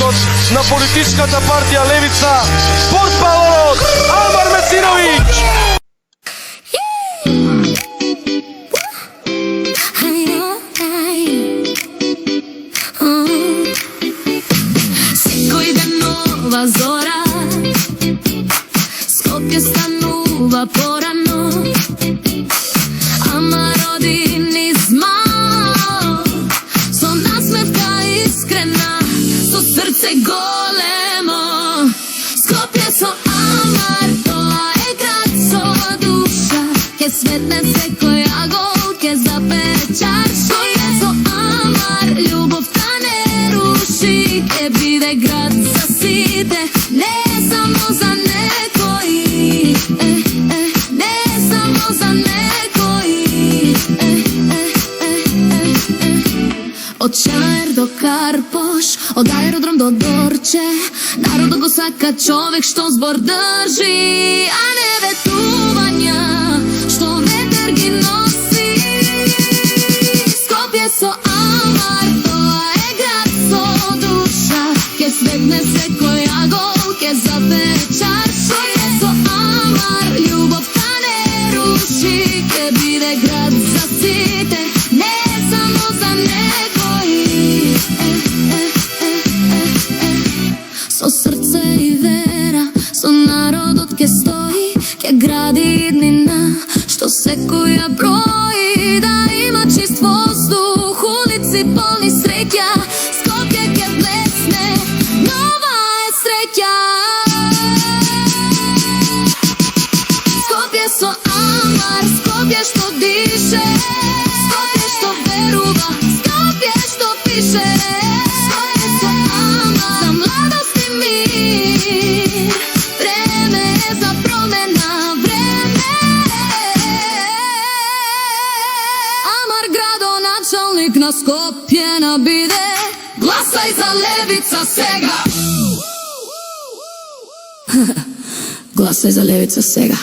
председателот на политичката партија Левица, портпаролот Амар Месиновиќ. Секој ден нова зора, Скопје станува порано, ама роди низ мал, со насмевка искрена, со срце големо. Скопје со Амар, тоа е град со душа, ке светне секој агол, ке запее чар. Скопје со Амар, љубовта не руши, ке биде град за сите, не само за некои, не само за некои. Од Шаер до Карпош, од аеродром до Дорче, народот го сака човек што збор држи, а не ветувања што ветер ги носи. Скопје со Амар, тоа е град со душа, ке свегне секој агол, ке запее чар. Скопје со Амар, љубовта не руши, ке биде град за сите, не само за некои. Со срце и вера, со народот ке стои, ке гради иднина што секој ја брои. Да има чист воздух, улици полни среќа, Скопје ке блесне, нова е среќа. Скопје со Амар, Скопје што дише, Скопје што верува, Скопје што пише. Скопје со Амар, за младост и мир, време е за промена, време. Амар градоначалник на Скопје на биде, гласај за Левица сега. Гласај за Левица сега.